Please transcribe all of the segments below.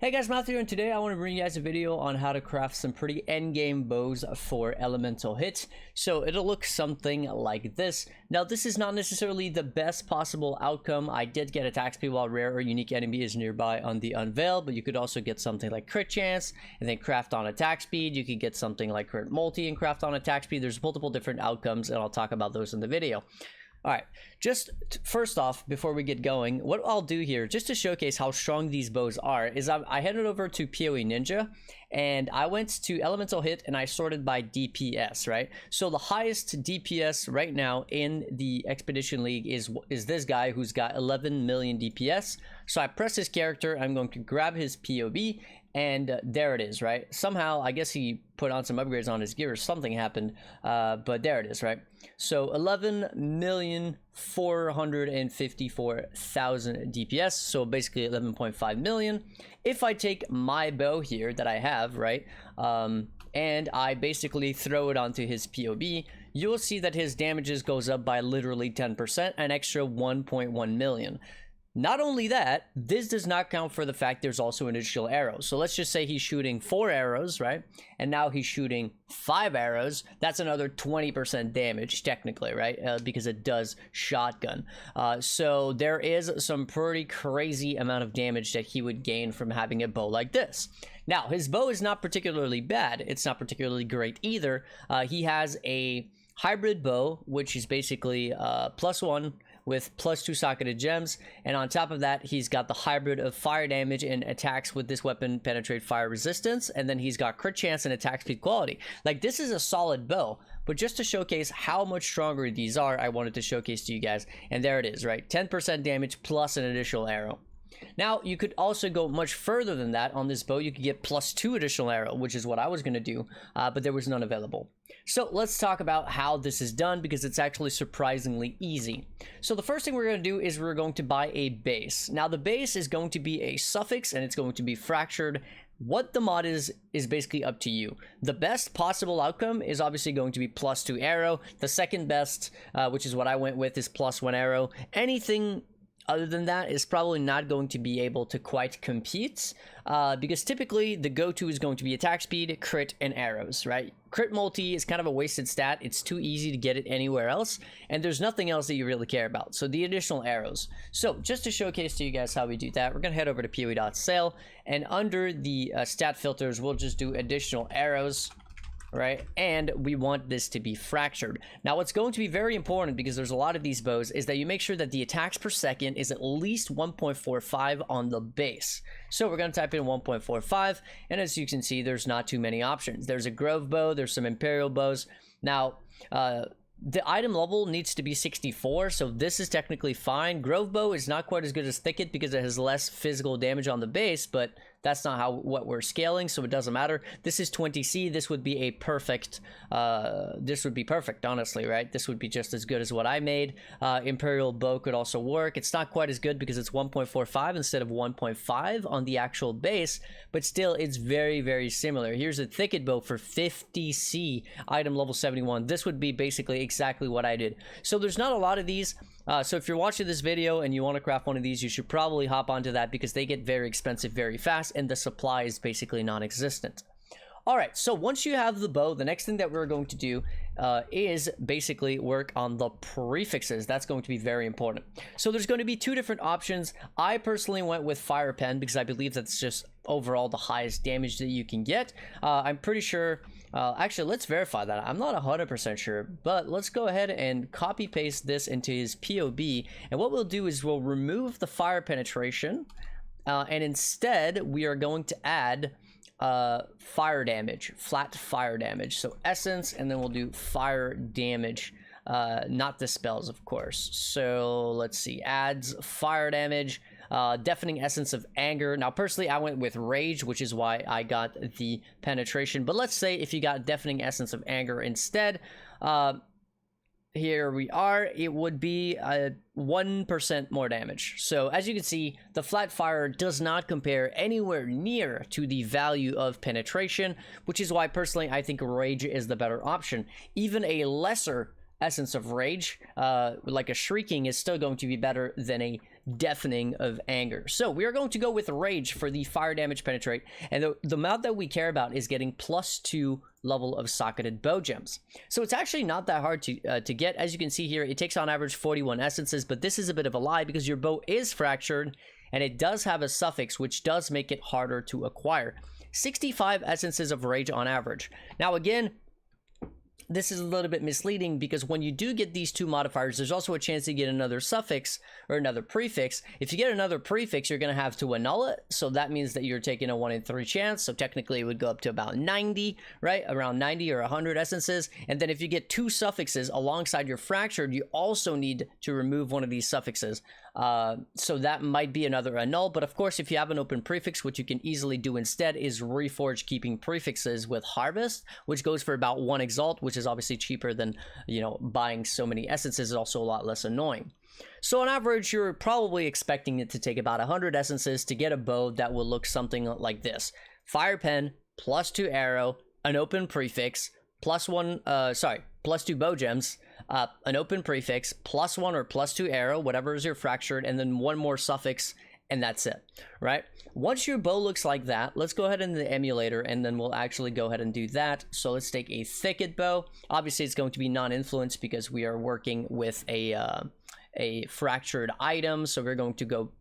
Hey guys, Matthew here, and today I want to bring you guys a video on how to craft some pretty endgame bows for elemental hits. So it'll look something like this. Now this is not necessarily the best possible outcome. I did get attack speed while rare or unique enemy is nearby on the Unveil, but you could also get something like crit chance and then craft on attack speed. You could get something like crit multi and craft on attack speed. There's multiple different outcomes and I'll talk about those in the video. Alright, just first off, before we get going, what I'll do here, just to showcase how strong these bows are, is I headed over to PoE Ninja, and I went to Elemental Hit, and I sorted by DPS, right? So the highest DPS right now in the Expedition League is this guy who's got 11 million DPS. So I press his character, I'm going to grab his POB, and there it is, right? Somehow, I guess he put on some upgrades on his gear or something happened, but there it is, right? So 11,454,000 DPS, so basically 11.5 million. If I take my bow here that I have, right, and I basically throw it onto his POB, you'll see that his damages goes up by literally 10%, an extra 1.1 million. Not only that, this does not count for the fact there's also an additional arrow. So let's just say he's shooting 4 arrows, right? And now he's shooting 5 arrows. That's another 20% damage, technically, right? Because it does shotgun. So there is some pretty crazy amount of damage that he would gain from having a bow like this. Now, his bow is not particularly bad. It's not particularly great either. He has a hybrid bow, which is basically +1 with +2 socketed gems, and on top of that he's got the hybrid of fire damage and attacks with this weapon penetrate fire resistance, and then he's got crit chance and attack speed quality. Like, this is a solid bow, but just to showcase how much stronger these are, I wanted to showcase to you guys, and there it is, right? 10% damage plus an additional arrow. Now, you could also go much further than that on this bow. You could get +2 additional arrow, which is what I was going to do, but there was none available. So let's talk about how this is done, because it's actually surprisingly easy. So the first thing we're going to do is we're going to buy a base. Now, the base is going to be a suffix, and it's going to be fractured. What the mod is basically up to you. The best possible outcome is obviously going to be +2 arrow. The second best, which is what I went with, is +1 arrow. Anything other than that is probably not going to be able to quite compete, because typically the go-to is going to be attack speed, crit, and arrows, right? Crit multi is kind of a wasted stat. It's too easy to get it anywhere else, and there's nothing else that you really care about. So the additional arrows. So just to showcase to you guys how we do that, we're going to head over to PoE.sale, and under the stat filters, we'll just do additional arrows, right? And we want this to be fractured. Now, what's going to be very important, because there's a lot of these bows, is that you make sure that the attacks per second is at least 1.45 on the base. So we're going to type in 1.45, and as you can see, there's not too many options. There's a Grove bow, there's some Imperial bows. Now, the item level needs to be 64, so this is technically fine. Grove bow is not quite as good as Thicket because it has less physical damage on the base, but that's not what we're scaling, so it doesn't matter. This is 20C. This would be a perfect, this would be perfect, honestly, right? This would be just as good as what I made. Imperial bow could also work. It's not quite as good because it's 1.45 instead of 1.5 on the actual base, but still, it's very, very similar. Here's a Thicket bow for 50C, item level 71. This would be basically exactly what I did. So there's not a lot of these. So if you're watching this video and you want to craft one of these, you should probably hop onto that, because they get very expensive very fast and the supply is basically non-existent. Alright, so once you have the bow, the next thing that we're going to do is basically work on the prefixes. That's going to be very important. So there's going to be 2 different options. I personally went with Fire Pen because I believe that's just overall the highest damage that you can get. I'm pretty sure, actually, let's verify that. I'm not 100% sure, but let's go ahead and copy paste this into his POB. And what we'll do is we'll remove the fire penetration, and instead we are going to add fire damage, flat fire damage. So essence, and then we'll do fire damage, not the spells, of course. So let's see, adds fire damage, deafening essence of anger. Now personally I went with rage, which is why I got the penetration, but let's say if you got deafening essence of anger instead, here we are, it would be 1% more damage. So as you can see, the flat fire does not compare anywhere near to the value of penetration, which is why personally I think rage is the better option. Even a lesser essence of rage, like a shrieking, is still going to be better than a deafening of anger. So we are going to go with Rage for the fire damage penetrate, and the amount that we care about is getting +2 level of socketed bow gems. So it's actually not that hard to get. As you can see here, it takes on average 41 essences, but this is a bit of a lie because your bow is fractured and it does have a suffix, which does make it harder to acquire. 65 essences of Rage on average. Now again, this is a little bit misleading because when you do get these 2 modifiers, there's also a chance to get another suffix or another prefix. If you get another prefix, you're going to have to annul it. So that means that you're taking a 1 in 3 chance. So technically it would go up to about 90, right? Around 90 or 100 essences. And then if you get 2 suffixes alongside your fractured, you also need to remove one of these suffixes. So that might be another annul, but of course, if you have an open prefix, what you can easily do instead is reforge keeping prefixes with Harvest, which goes for about 1 exalt, which is obviously cheaper than, you know, buying so many essences. Is also a lot less annoying. So on average, you're probably expecting it to take about 100 essences to get a bow that will look something like this: fire pen, +2 arrow, an open prefix, +2 bow gems, an open prefix, +1 or +2 arrow, whatever is your fractured, and then 1 more suffix, and that's it, right? Once your bow looks like that, let's go ahead in the emulator, and then we'll actually go ahead and do that. So let's take a thicket bow. Obviously, it's going to be non-influenced because we are working with a fractured item. So we're going to go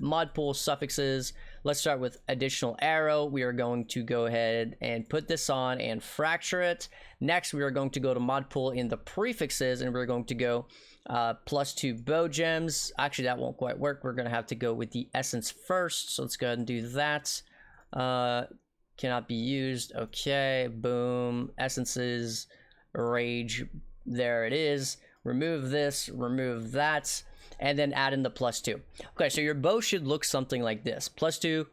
mod pool suffixes. Let's start with additional arrow. We are going to go ahead and put this on and fracture it. Next, we are going to go to mod pool in the prefixes, and we're going to go +2 bow gems. Actually, that won't quite work. We're going to have to go with the essence first. So let's go ahead and do that. Cannot be used. Okay, boom. Essences, Rage. There it is. Remove this, remove that, and then add in the +2. Okay, so your bow should look something like this: +2,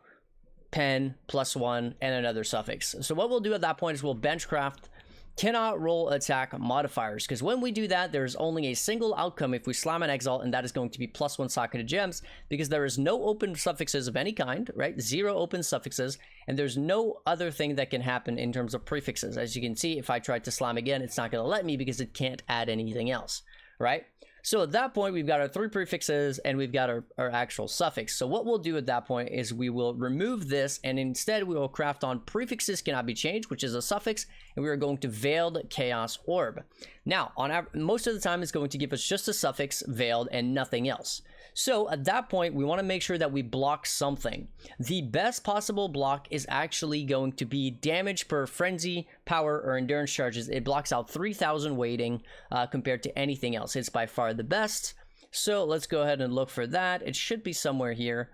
pen, +1, and another suffix. So what we'll do at that point is we'll benchcraft cannot roll attack modifiers, because when we do that, there's only a single outcome if we slam an exalt, and that is going to be +1 socketed gems, because there is no open suffixes of any kind, right? 0 open suffixes, and there's no other thing that can happen in terms of prefixes. As you can see, if I try to slam again, it's not going to let me because it can't add anything else, right? So at that point, we've got our 3 prefixes and we've got our actual suffix. So what we'll do at that point is we will remove this, and instead we will craft on prefixes cannot be changed, which is a suffix, and we are going to veiled chaos orb. Now, most of the time it's going to give us just a suffix, veiled, and nothing else. So at that point, we want to make sure that we block something. The best possible block is actually going to be damage per frenzy, power, or endurance charges. It blocks out 3,000 weighting compared to anything else. It's by far the best. So let's go ahead and look for that. It should be somewhere here.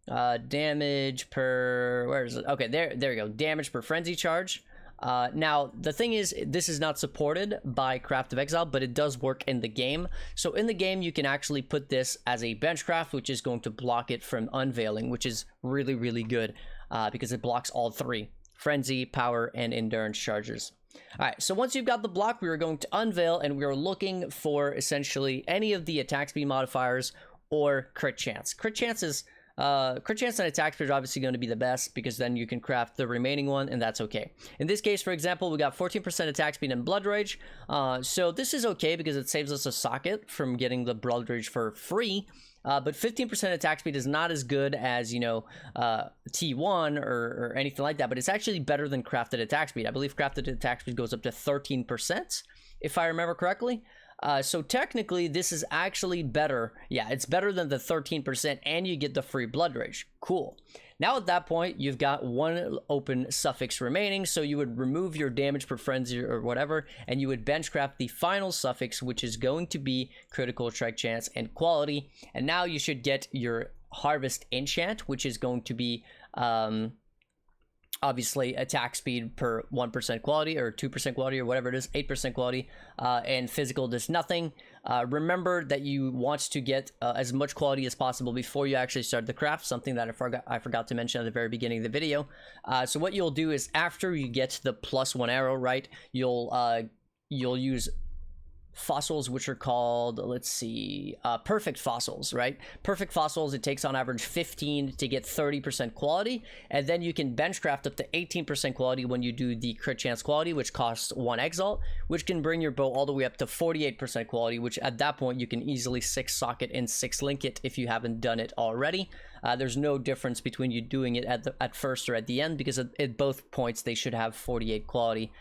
Damage per, where is it? Okay, there we go. Damage per frenzy charge. Now, the thing is, this is not supported by Craft of Exile, but it does work in the game. So in the game, you can actually put this as a benchcraft, which is going to block it from unveiling, which is really, really good because it blocks all 3: Frenzy, Power, and Endurance charges. All right, so once you've got the block, we are going to unveil, and we are looking for essentially any of the attack speed modifiers or crit chance. Crit chance and attack speed are obviously going to be the best, because then you can craft the remaining one, and that's okay. In this case, for example, we got 14% attack speed and blood rage. So this is okay because it saves us a socket from getting the blood rage for free. But 15% attack speed is not as good as, you know, T1 or anything like that, but it's actually better than crafted attack speed. I believe crafted attack speed goes up to 13%, if I remember correctly. So technically, this is actually better. Yeah, it's better than the 13%, and you get the free blood rage. Cool. Now at that point, you've got 1 open suffix remaining, so you would remove your damage per frenzy or whatever, and you would benchcraft the final suffix, which is going to be critical strike chance and quality. And now you should get your harvest enchant, which is going to be obviously attack speed per 1% quality or 2% quality or whatever it is, 8% quality, and physical does nothing. Remember that you want to get as much quality as possible before you actually start the craft, something that I forgot to mention at the very beginning of the video. So what you'll do is after you get the +1 arrow, right, you'll use fossils which are called, let's see, perfect fossils, right? Perfect fossils, it takes on average 15 to get 30% quality, and then you can benchcraft up to 18% quality when you do the crit chance quality, which costs 1 exalt, which can bring your bow all the way up to 48% quality, which at that point you can easily 6 socket and 6 link it if you haven't done it already. There's no difference between you doing it at first or at the end, because at both points they should have 48 quality,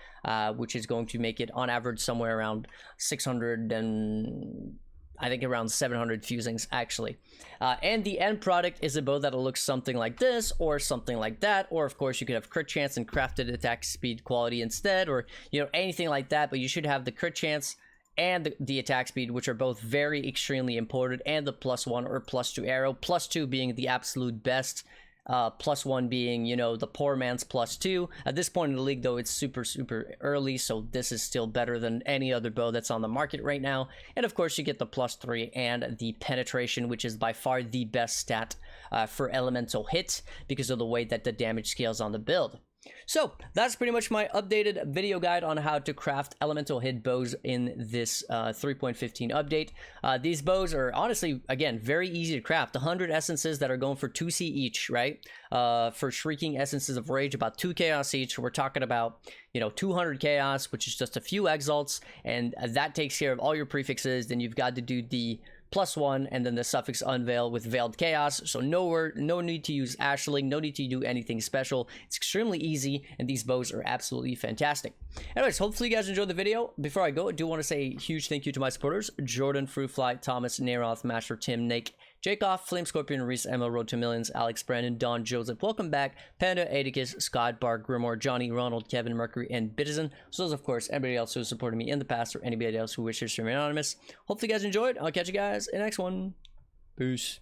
which is going to make it on average somewhere around 600 and I think around 700 fusings actually. And the end product is a bow that'll look something like this or something like that, or of course you could have crit chance and crafted attack speed quality instead, or you know, anything like that. But you should have the crit chance and the attack speed, which are both very extremely important, and the +1 or +2 arrow, +2 being the absolute best, +1 being, you know, the poor man's +2. At this point in the league though, it's super early, so this is still better than any other bow that's on the market right now. And of course you get the +3 and the penetration, which is by far the best stat for elemental hit because of the way that the damage scales on the build. So that's pretty much my updated video guide on how to craft elemental hit bows in this 3.15 update. These bows are honestly, again, very easy to craft. 100 essences that are going for 2C each, right? For Shrieking Essences of Rage, about 2 chaos each. We're talking about, you know, 200 chaos, which is just a few exalts, and that takes care of all your prefixes. Then you've got to do the +1 and then the suffix unveil with veiled chaos. So no need to use ashling, no need to do anything special. It's extremely easy, and these bows are absolutely fantastic. Anyways, hopefully you guys enjoyed the video. Before I go, I do want to say a huge thank you to my supporters: Jordan, Fruitfly, Thomas, Neroth, Masher, Tim, Nick, Jakeoff, Flame Scorpion, Reese, Emma, Road to Millions, Alex, Brandon, Don, Joseph, welcome back, Panda, Atticus, Scott, Bar, Grimoire, Johnny, Ronald, Kevin, Mercury, and Bitizen. So those, of course, everybody else who has supported me in the past, or anybody else who wishes to remain anonymous. Hopefully you guys enjoyed. I'll catch you guys in the next one. Peace.